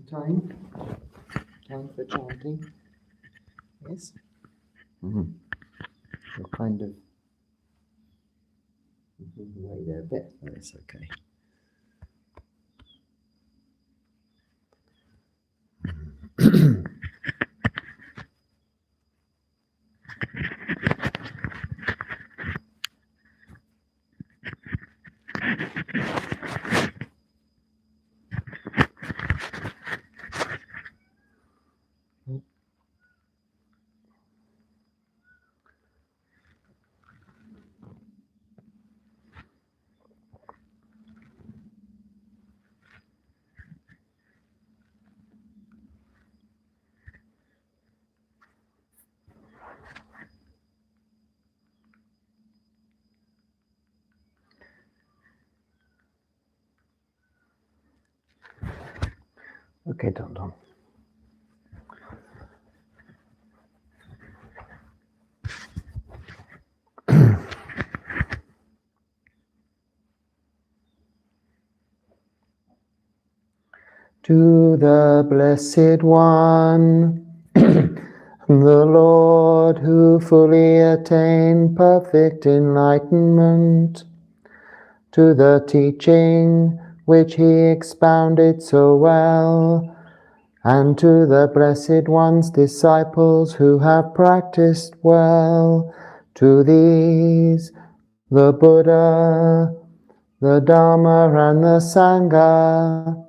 Time. Time for chanting. Yes? Mm-hmm. You're kind of moving away there a bit, but it's okay. Okay, Don. To the Blessed One, the Lord who fully attained perfect enlightenment, to the teaching which he expounded so well, and to the Blessed One's disciples who have practiced well, to these, the Buddha, the Dhamma and the Sangha,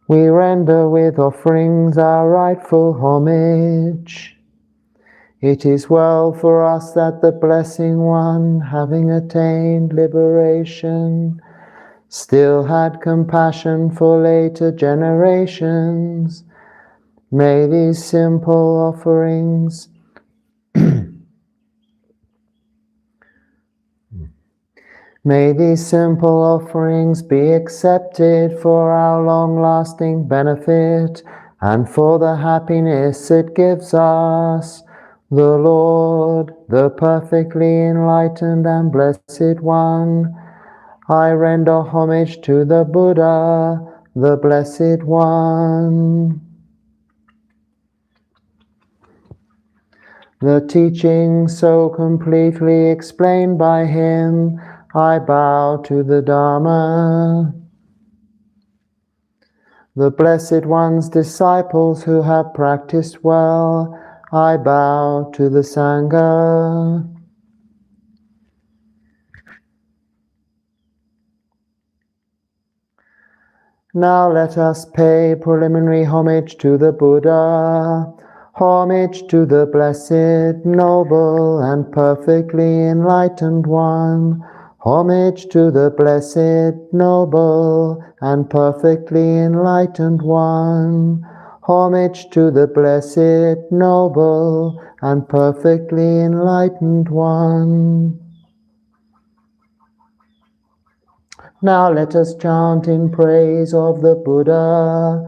we render with offerings our rightful homage. It is well for us that the Blessing One, having attained liberation, still had compassion for later generations. May these simple offerings May these simple offerings be accepted for our long-lasting benefit and for the happiness it gives us. The Lord, the perfectly enlightened and blessed One, I render homage to the Buddha, the Blessed One. The teaching so completely explained by him, I bow to the Dhamma. The Blessed One's disciples who have practiced well, I bow to the Sangha. Now let us pay preliminary homage to the Buddha, homage to the Blessed, Noble, and Perfectly Enlightened One, homage to the Blessed, Noble, and Perfectly Enlightened One, homage to the Blessed, Noble, and Perfectly Enlightened One. Now let us chant in praise of the Buddha.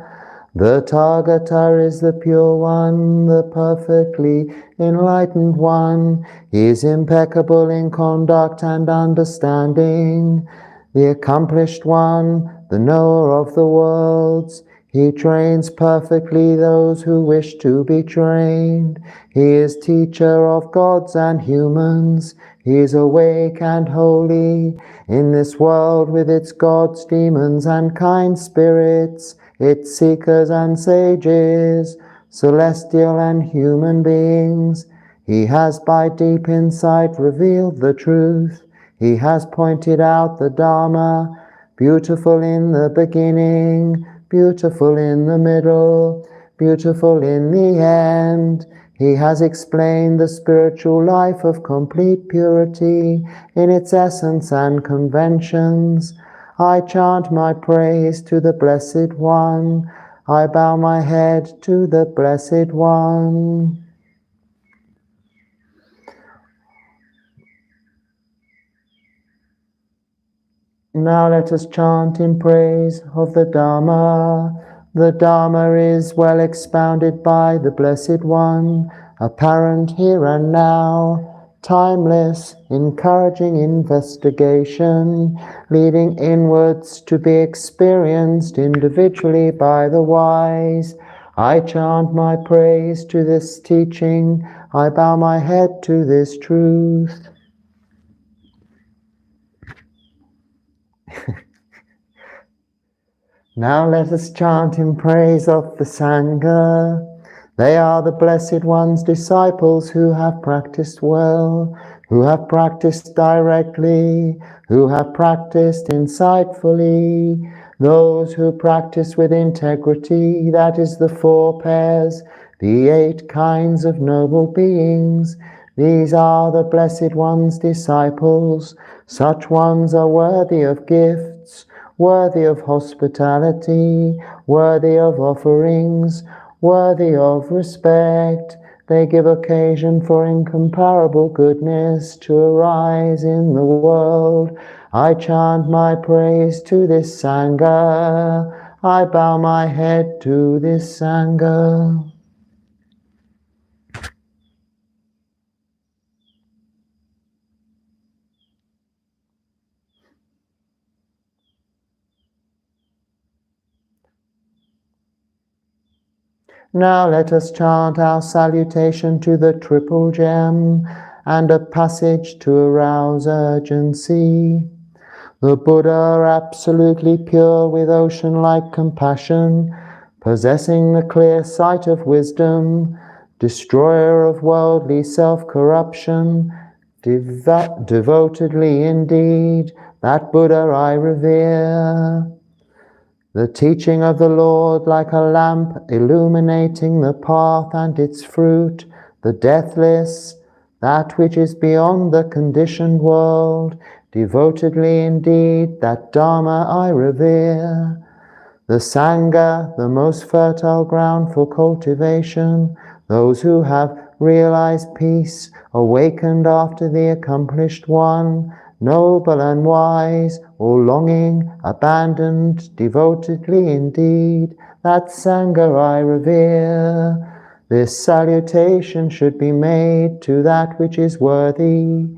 The Tathagata is the Pure One, the perfectly enlightened One. He is impeccable in conduct and understanding. The accomplished One, the knower of the worlds. He trains perfectly those who wish to be trained. He is teacher of gods and humans. He is awake and holy in this world with its gods, demons, and kind spirits, its seekers and sages, celestial and human beings. He has by deep insight revealed the truth. He has pointed out the Dhamma, beautiful in the beginning, beautiful in the middle, beautiful in the end. He has explained the spiritual life of complete purity in its essence and conventions. I chant my praise to the Blessed One. I bow my head to the Blessed One. Now let us chant in praise of the Dhamma. The Dhamma is well expounded by the Blessed One, apparent here and now. timeless, encouraging investigation, leading inwards to be experienced individually by the wise. I chant my praise to this teaching, I bow my head to this truth. Now let us chant in praise of the Sangha. They are the Blessed One's disciples who have practiced well, who have practiced directly, who have practiced insightfully, those who practice with integrity, that is the 4 pairs, the 8 kinds of noble beings. These are the Blessed One's disciples. Such ones are worthy of gifts, worthy of hospitality, worthy of offerings, worthy of respect. They give occasion for incomparable goodness to arise in the world. I chant my praise to this Sangha. I bow my head to this Sangha. Now let us chant our salutation to the Triple Gem and a passage to arouse urgency. The Buddha, absolutely pure with ocean-like compassion, possessing the clear sight of wisdom, destroyer of worldly self-corruption, devotedly indeed, that Buddha I revere. The teaching of the Lord like a lamp illuminating the path and its fruit, the deathless, that which is beyond the conditioned world, devotedly indeed, that Dharma I revere. The Sangha, the most fertile ground for cultivation, those who have realized peace, awakened after the accomplished one, noble and wise, all longing, abandoned, devotedly indeed, that Sangha I revere. This salutation should be made to that which is worthy.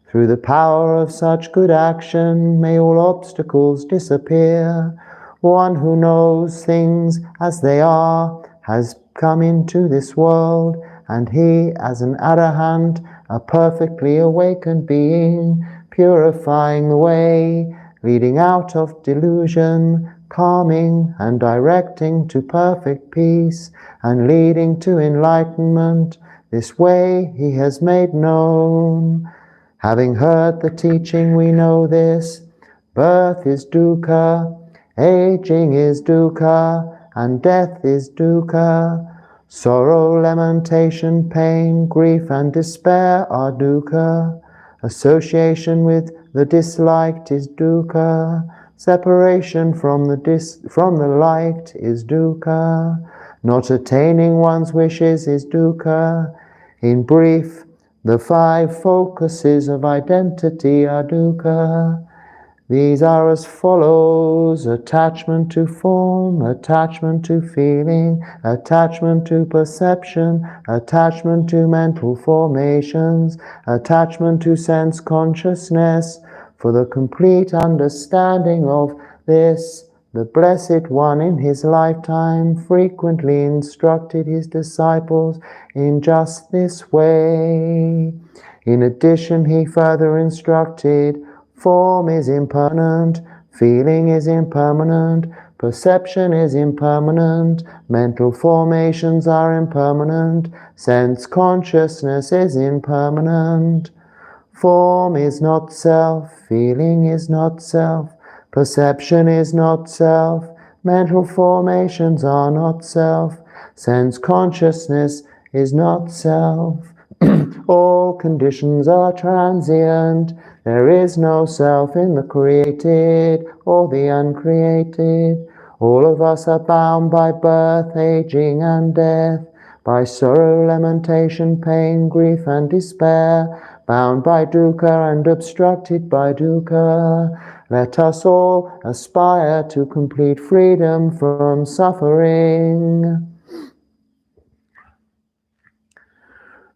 Through the power of such good action, may all obstacles disappear. One who knows things as they are has come into this world, and he, as an Arahant, a perfectly awakened being, purifying the way, leading out of delusion, calming and directing to perfect peace, and leading to enlightenment. This way he has made known. Having heard the teaching, we know this. Birth is dukkha, aging is dukkha, and death is dukkha. Sorrow, lamentation, pain, grief, and despair are dukkha. Association with the disliked is dukkha. Separation from the liked is dukkha. Not attaining one's wishes is dukkha. In brief, the 5 focuses of identity are dukkha. These are as follows: attachment to form, attachment to feeling, attachment to perception, attachment to mental formations, attachment to sense consciousness. For the complete understanding of this, the Blessed One in his lifetime frequently instructed his disciples in just this way. In addition, he further instructed, form is impermanent, feeling is impermanent, perception is impermanent, mental formations are impermanent, sense consciousness is impermanent. Form is not self, feeling is not self, perception is not self, mental formations are not self, sense consciousness is not self. All conditions are transient. There is no self in the created or the uncreated. All of us are bound by birth, aging, and death, by sorrow, lamentation, pain, grief, and despair, bound by dukkha and obstructed by dukkha. Let us all aspire to complete freedom from suffering.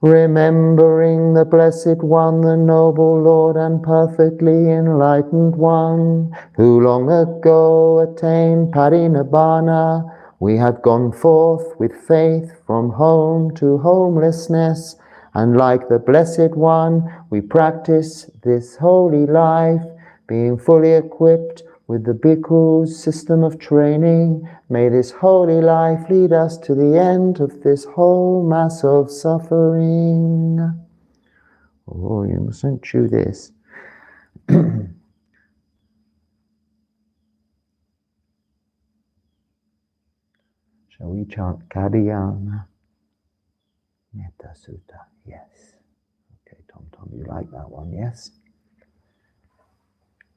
Remembering the Blessed One, the noble Lord and perfectly enlightened One, who long ago attained parinibbana, we have gone forth with faith from home to homelessness, and like the Blessed One, we practice this holy life, being fully equipped with the Bhikkhu's system of training. May this holy life lead us to the end of this whole mass of suffering. Oh, you mustn't chew this. Shall we chant Kariyana? Mettā Sutta, yes. Okay, Tom, you like that one, yes?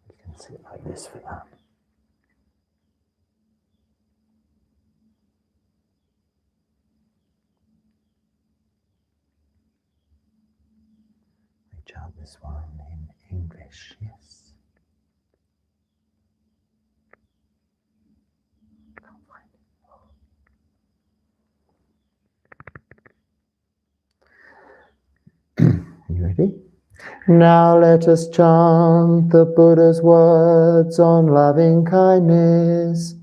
You can sit like this for that. We chant this one in English, yes. You ready? Now let us chant the Buddha's words on loving kindness.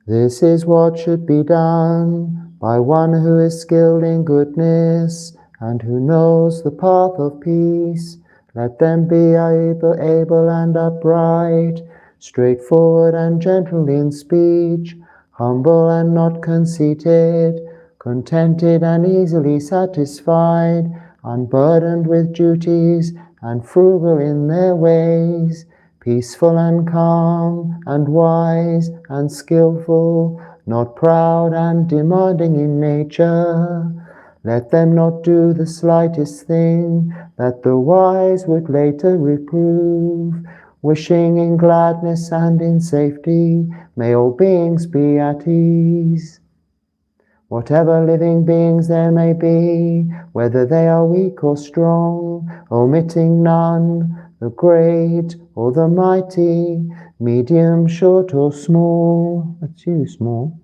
This is what should be done by one who is skilled in goodness and who knows the path of peace. Let them be able and upright, straightforward and gentle in speech, humble and not conceited, contented and easily satisfied, unburdened with duties and frugal in their ways, peaceful and calm and wise and skillful, not proud and demanding in nature. Let them not do the slightest thing that the wise would later reprove. Wishing in gladness and in safety, may all beings be at ease. Whatever living beings there may be, whether they are weak or strong, omitting none, the great or the mighty, medium, short or small, that's you, small,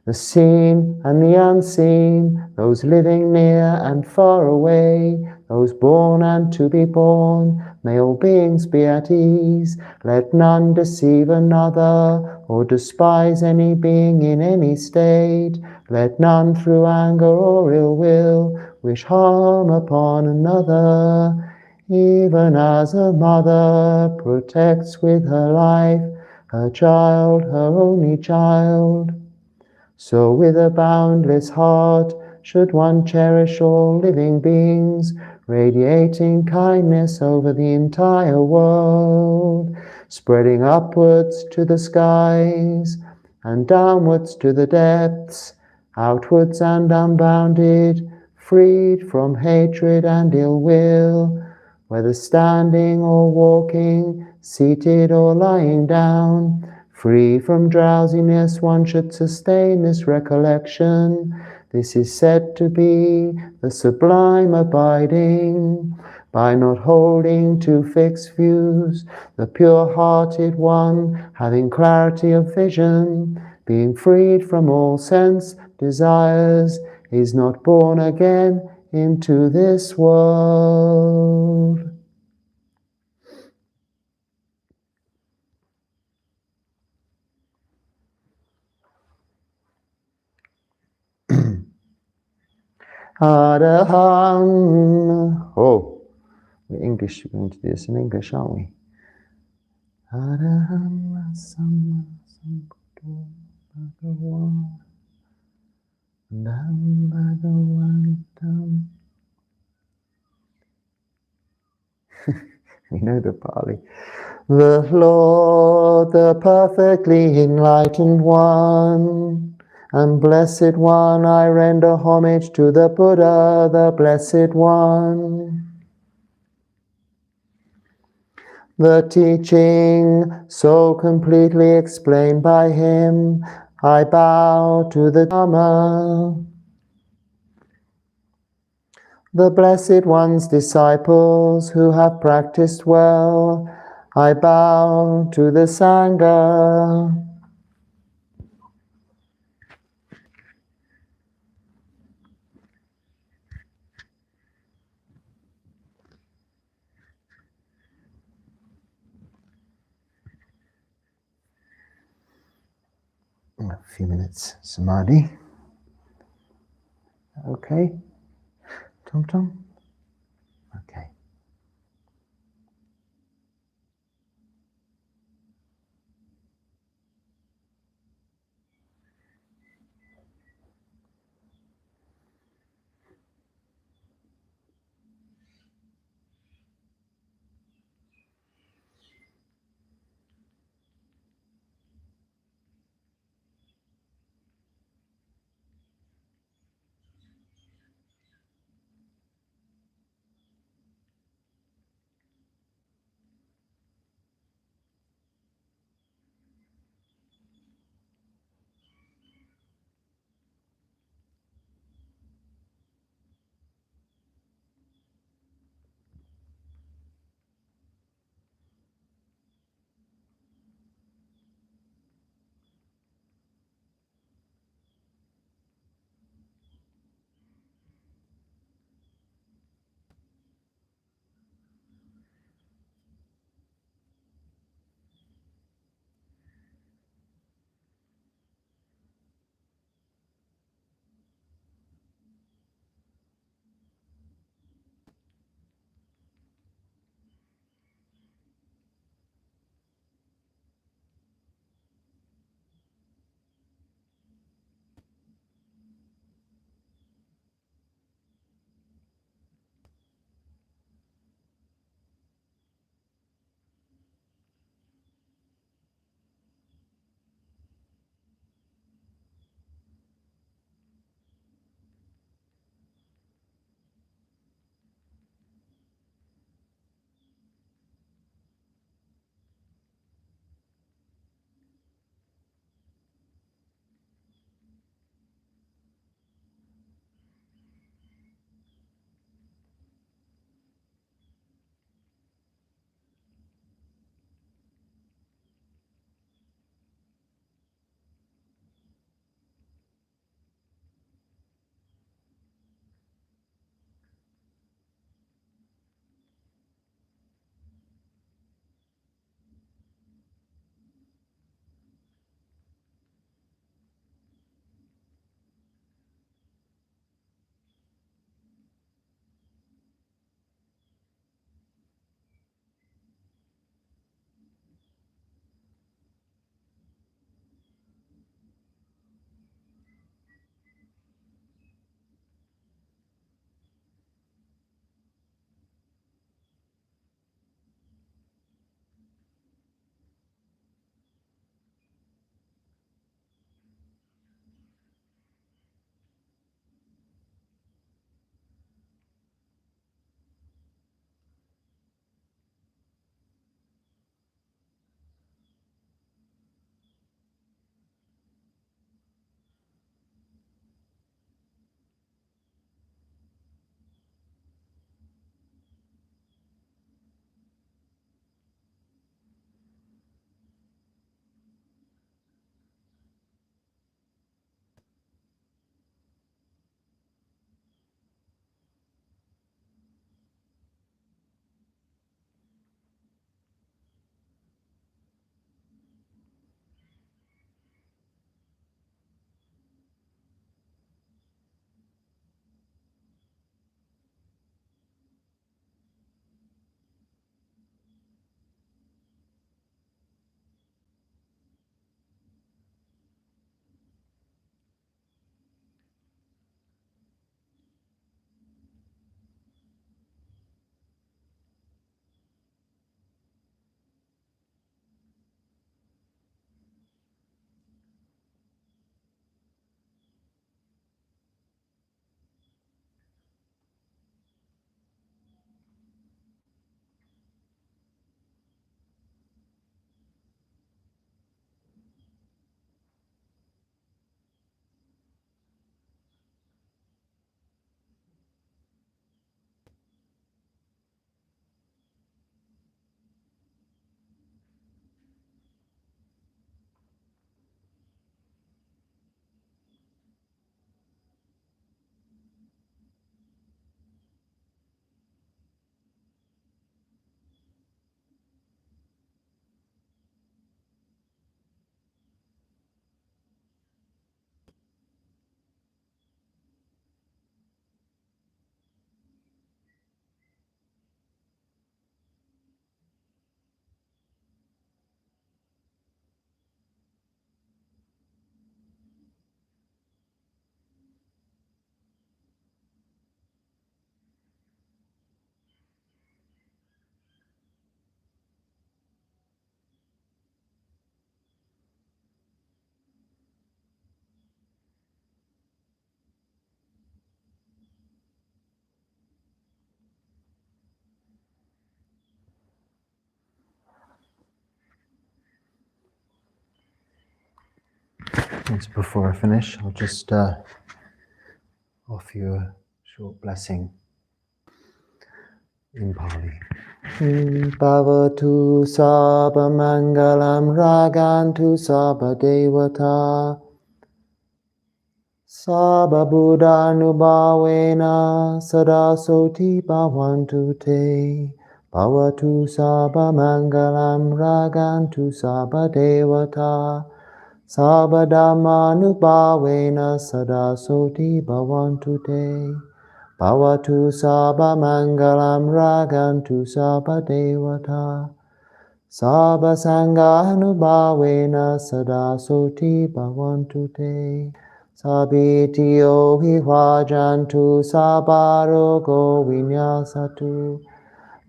the seen and the unseen, those living near and far away, those born and to be born, may all beings be at ease. Let none deceive another or despise any being in any state. Let none through anger or ill will wish harm upon another. Even as a mother protects with her life her child, her only child, so with a boundless heart should one cherish all living beings, radiating kindness over the entire world, spreading upwards to the skies and downwards to the depths, outwards and unbounded, freed from hatred and ill will, whether standing or walking, seated or lying down, free from drowsiness, one should sustain this recollection. This is said to be the sublime abiding. By not holding to fixed views, the pure-hearted one, having clarity of vision, being freed from all sense desires, is not born again into this world. Araham. Oh, we're English. We're going to do this in English, aren't we? Araham Samma Sambuddho Bhagavan Dham Bhagavantam. We know the Pali. The Lord, the perfectly enlightened one, and Blessed One, I render homage to the Buddha, the Blessed One. The teaching, so completely explained by him, I bow to the Dhamma. The Blessed One's disciples who have practiced well, I bow to the Sangha. a few minutes samadhi. Okay? Tom Tom? Okay. questions before I finish, I'll just offer you a short blessing in Pali. Bhavatu sabba mangalam ragantu sabba devata sabba buddhanubhavena sada soti bhavantu te. Bhavatu sabba mangalam ragantu sabba devata sabba dhammanubhavena sada soti bhavantu te. Bhavatu sabba mangalam ragantu sabba devata sabba sanghanubhavena sada soti bhavantu te. Sabitiyo vivajantu sabba rogo vinyasatu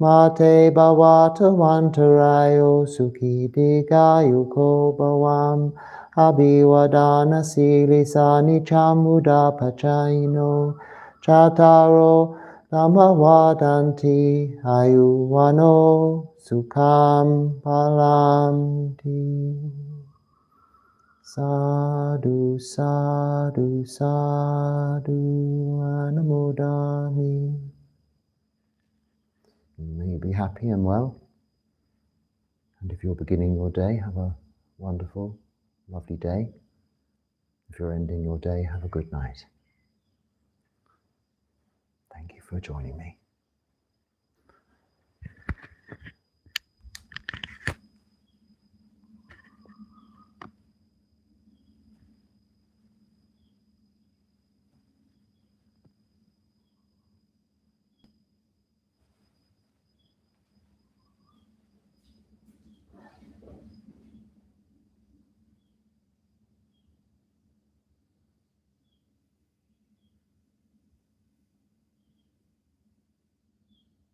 mate bhavata vantarayo sukhi dikayuko bhavam abhivadana silisani chamuda pachayino Chataro Dhammawadanti Ayuvano Sukham Palanti. Sadhu, sadhu, sadhu, anamodami. May you be happy and well. And if you're beginning your day, have a wonderful, lovely day. If you're ending your day, have a good night. Thank you for joining me.